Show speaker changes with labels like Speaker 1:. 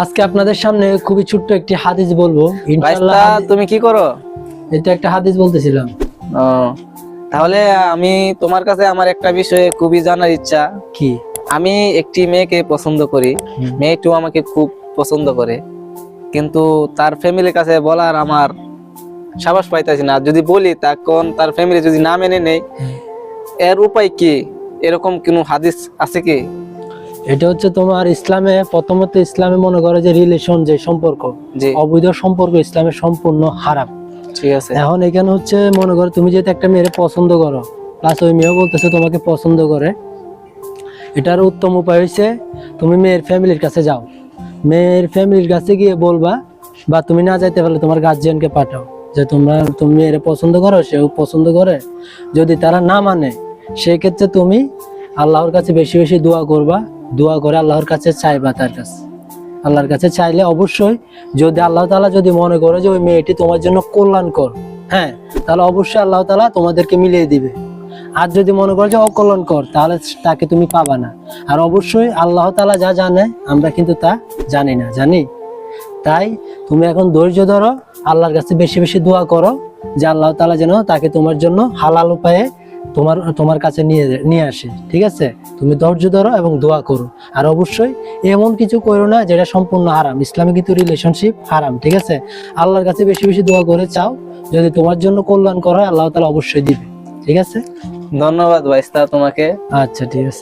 Speaker 1: আজকে আপনাদের সামনে খুবই ছোট্ট একটি হাদিস বলবো ইনশাআল্লাহ।
Speaker 2: তুমি কি করো?
Speaker 1: এটা একটা হাদিস বলতেছিলাম।
Speaker 2: ও, তাহলে আমি তোমার কাছে আমার একটা বিষয়ে খুবই জানার ইচ্ছা।
Speaker 1: কি?
Speaker 2: আমি একটি মেয়েকে পছন্দ করি, মেয়েটিও আমাকে খুব পছন্দ করে, কিন্তু তার ফ্যামিলির কাছে বলার আমার সাহস পাইতেছি না। যদি বলি তখন তার ফ্যামিলি যদি না মেনে নেয়, এর উপায় কি? এরকম কোনো হাদিস আছে কি?
Speaker 1: এটা হচ্ছে তোমার ইসলামে, প্রথমত ইসলামে মনে করো যে রিলেশন, যে সম্পর্ক, অবৈধ সম্পর্ক ইসলামে সম্পূর্ণ হারাম।
Speaker 2: ঠিক আছে।
Speaker 1: এখন এখানে হচ্ছে মনে করো তুমি যেহেতু একটা মেয়ের পছন্দ করো, প্লাস ওই মেয়েও বলতেছে তোমাকে পছন্দ করে, এটার উত্তম উপায় হচ্ছে তুমি মেয়ের ফ্যামিলির কাছে যাও। মেয়ের ফ্যামিলির কাছে গিয়ে বলবা, বা তুমি না যাইতে পারলে তোমার গার্জিয়ানকে পাঠাও যে তুমি মেয়ের পছন্দ করো, সেও পছন্দ করে। যদি তারা না মানে, সেক্ষেত্রে তুমি আল্লাহর কাছে বেশি বেশি দোয়া করবা, দোয়া করে আল্লাহর কাছে চাইবা। তার কাছে আল্লাহর কাছে চাইলে অবশ্যই, যদি আল্লাহ তাআলা যদি মনে করে যে ওই মেয়েটি তোমার জন্য কল্যাণকর, হ্যাঁ, তাহলে অবশ্যই আল্লাহ তাআলা তোমাদেরকে মিলিয়ে দিবে। আর যদি মনে করো যে অকল্যাণকর, তাহলে তাকে তুমি পাবা না। আর অবশ্যই আল্লাহ তাআলা যা জানে আমরা কিন্তু তা জানি না, জানি। তাই তুমি এখন ধৈর্য ধরো, আল্লাহর কাছে বেশি বেশি দোয়া করো যে আল্লাহ তাআলা যেন তাকে তোমার জন্য হালাল উপায়ে তোমার কাছে নিয়ে আসে। ঠিক আছে? তুমি ধৈর্য ধরো এবং দোয়া করো। আর অবশ্যই এমন কিছু করো না যেটা সম্পূর্ণ হারাম। ইসলামে কিন্তু রিলেশনশিপ হারাম। ঠিক আছে? আল্লাহর কাছে বেশি বেশি দোয়া করে চাও, যদি তোমার জন্য কল্যাণ করা হয় আল্লাহ তাআলা অবশ্যই দিবে। ঠিক আছে?
Speaker 2: ধন্যবাদ ভাইস্তা তোমাকে।
Speaker 1: আচ্ছা, ঠিক আছে।